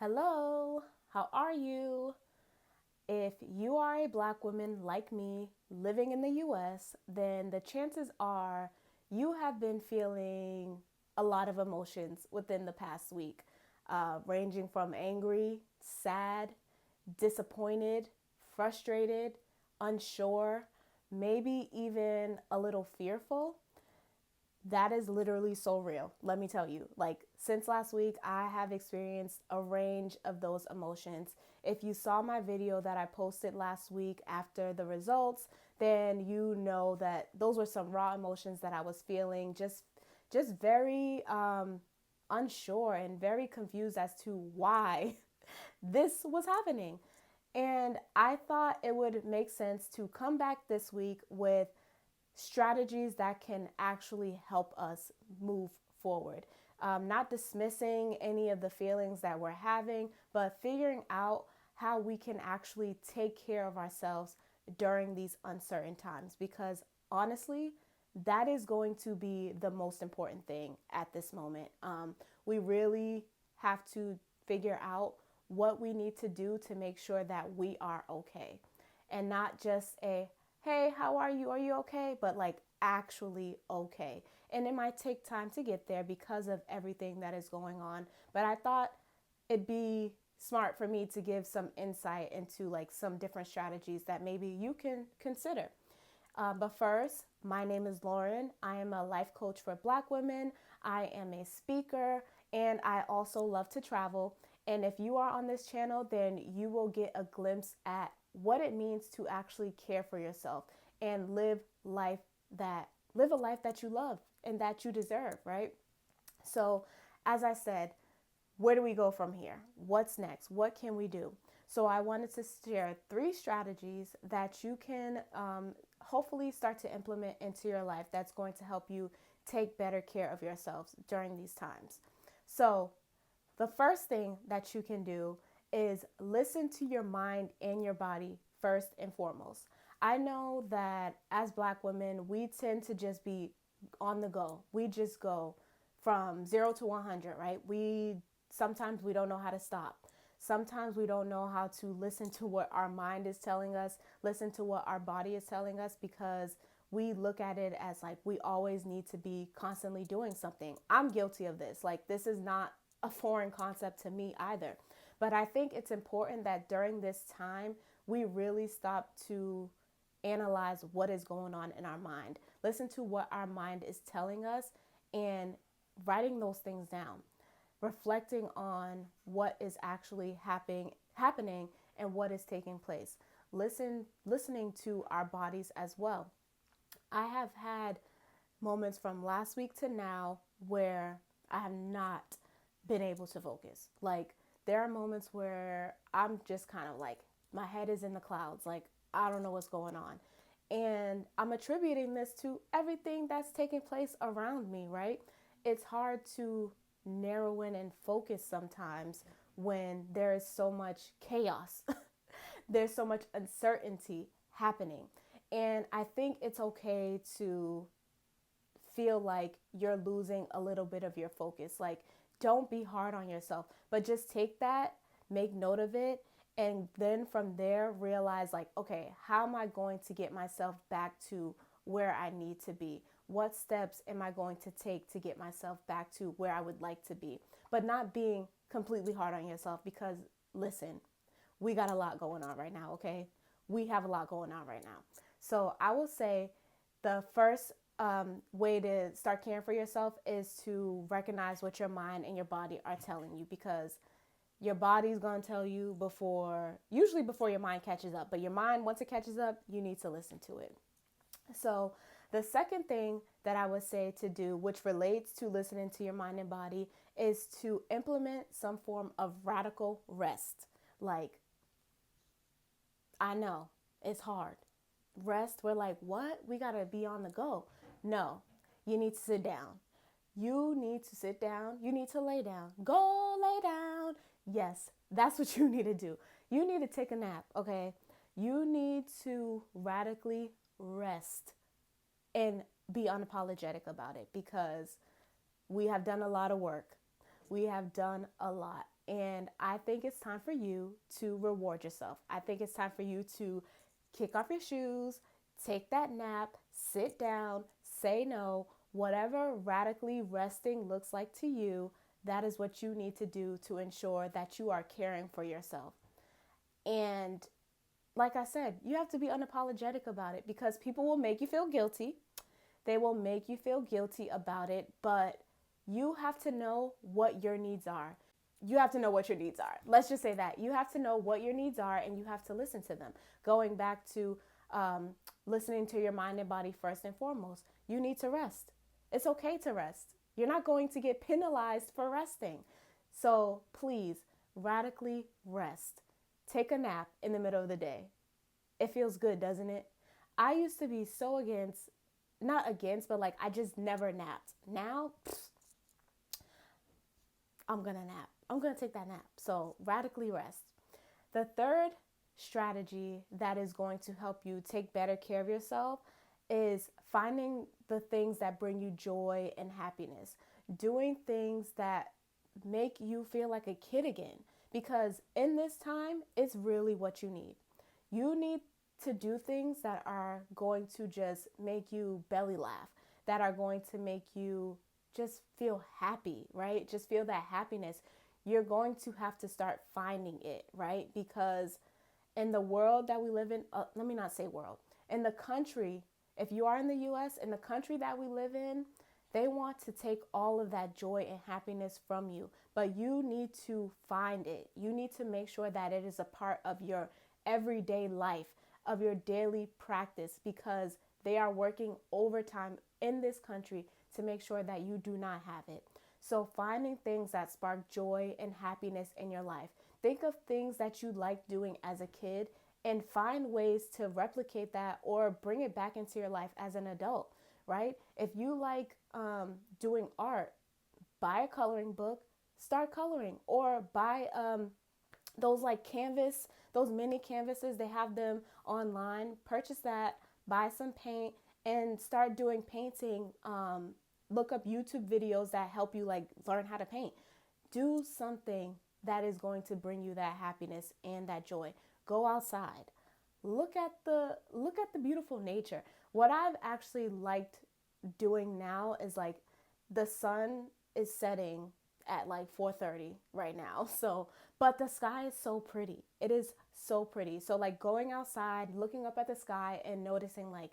Hello, how are you? If you are a Black woman like me living in the US, then the chances are you have been feeling a lot of emotions within the past week, ranging from angry, sad, disappointed, frustrated, unsure, maybe even a little fearful. That is literally so real. Let me tell you, like, since last week, I have experienced a range of those emotions. If you saw my video that I posted last week after the results, then you know that those were some raw emotions that I was feeling, just very unsure and very confused as to why this was happening. And I thought it would make sense to come back this week with strategies that can actually help us move forward. Not dismissing any of the feelings that we're having, but figuring out how we can actually take care of ourselves during these uncertain times. Because honestly, that is going to be the most important thing at this moment. We really have to figure out what we need to do to make sure that we are okay, and not just a hey, how are you? Are you okay? But like actually okay. And it might take time to get there because of everything that is going on. But I thought it'd be smart for me to give some insight into like some different strategies that maybe you can consider. But first, my name is Lauren. I am a life coach for Black women. I am a speaker and I also love to travel. And if you are on this channel, then you will get a glimpse at what it means to actually care for yourself and life that live a life that you love and that you deserve, right? So, as I said, where do we go from here? What's next? What can we do? So, I wanted to share three strategies that you can hopefully start to implement into your life that's going to help you take better care of yourselves during these times. So, the first thing that you can do is listen to your mind and your body first and foremost. I know that as Black women, we tend to just be on the go. We just go from 0 to 100, right? Sometimes we don't know how to stop. Sometimes we don't know how to listen to what our mind is telling us, listen to what our body is telling us, because we look at it as like we always need to be constantly doing something. I'm guilty of this. Like, this is not a foreign concept to me either. But I think it's important that during this time, we really stop to analyze what is going on in our mind. Listen to what our mind is telling us and writing those things down, reflecting on what is actually happening and what is taking place. Listening to our bodies as well. I have had moments from last week to now where I have not been able to focus. Like, there are moments where I'm just kind of like, my head is in the clouds. Like, I don't know what's going on. And I'm attributing this to everything that's taking place around me, right? It's hard to narrow in and focus sometimes when there is so much chaos. There's so much uncertainty happening. And I think it's okay to feel like you're losing a little bit of your focus. Like, don't be hard on yourself, but just take that, make note of it, and then from there realize like, okay, how am I going to get myself back to where I need to be? What steps am I going to take to get myself back to where I would like to be? But not being completely hard on yourself, because listen, we got a lot going on right now, okay? We have a lot going on right now. So I will say the first way to start caring for yourself is to recognize what your mind and your body are telling you, because your body's going to tell you usually before your mind catches up. But your mind, once it catches up, you need to listen to it. So the second thing that I would say to do, which relates to listening to your mind and body, is to implement some form of radical rest. Like, I know it's hard. Rest, we're like, what? We got to be on the go. No, you need to sit down. You need to sit down. You need to lay down. Go lay down. Yes, that's what you need to do. You need to take a nap, okay? You need to radically rest and be unapologetic about it, because we have done a lot of work. We have done a lot. And I think it's time for you to reward yourself. I think it's time for you to kick off your shoes, take that nap, sit down, say no, whatever radically resting looks like to you. That is what you need to do to ensure that you are caring for yourself. And like I said, you have to be unapologetic about it because people will make you feel guilty. They will make you feel guilty about it, but you have to know what your needs are. You have to know what your needs are. Let's just say that. You have to know what your needs are and you have to listen to them. Going back to listening to your mind and body first and foremost, you need to rest. It's okay to rest. You're not going to get penalized for resting. So please radically rest. Take a nap in the middle of the day. It feels good, doesn't it? I used to be so against, not against, but like I just never napped. Now, I'm going to nap. I'm going to take that nap. So radically rest. The third strategy that is going to help you take better care of yourself is finding the things that bring you joy and happiness. Doing things that make you feel like a kid again. Because in this time, it's really what you need. You need to do things that are going to just make you belly laugh, that are going to make you just feel happy, right? Just feel that happiness. You're going to have to start finding it, right? Because in the world that we live in, let me not say world, in the country, if you are in the US, in the country that we live in, they want to take all of that joy and happiness from you, but you need to find it. You need to make sure that it is a part of your everyday life, of your daily practice, because they are working overtime in this country to make sure that you do not have it. So finding things that spark joy and happiness in your life. Think of things that you liked doing as a kid and find ways to replicate that or bring it back into your life as an adult, right? If you like doing art, buy a coloring book, start coloring, or buy those like canvas, those mini canvases, they have them online. Purchase that, buy some paint, and start doing painting. Look up YouTube videos that help you like learn how to paint. Do something that is going to bring you that happiness and that joy. Go outside. Look at the beautiful nature. What I've actually liked doing now is like the sun is setting at like 4:30 right now. So, but the sky is so pretty. It is so pretty. So like going outside, looking up at the sky and noticing like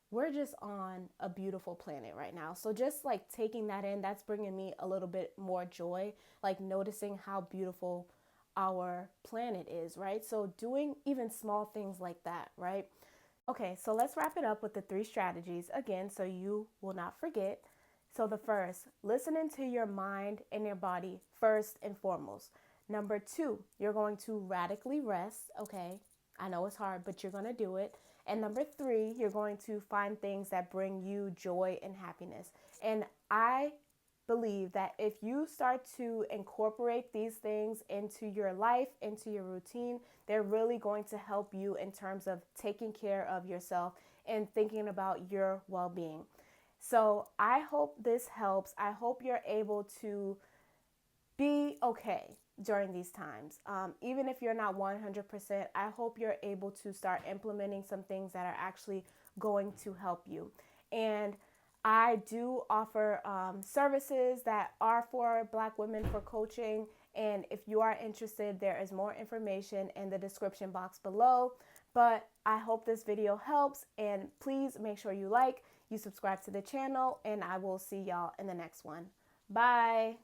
we're just on a beautiful planet right now. So just like taking that in, that's bringing me a little bit more joy, like noticing how beautiful our planet is, right? So doing even small things like that, right? Okay, so let's wrap it up with the 3 strategies again so you will not forget. So the first, listening to your mind and your body first and foremost. Number 2, you're going to radically rest, okay? I know it's hard, but you're going to do it. And number 3, you're going to find things that bring you joy and happiness. And I believe that if you start to incorporate these things into your life, into your routine, they're really going to help you in terms of taking care of yourself and thinking about your well-being. So I hope this helps. I hope you're able to be okay during these times. Even if you're not 100%, I hope you're able to start implementing some things that are actually going to help you. And I do offer services that are for Black women for coaching. And if you are interested, there is more information in the description box below. But I hope this video helps. And please make sure you like, you subscribe to the channel, and I will see y'all in the next one. Bye.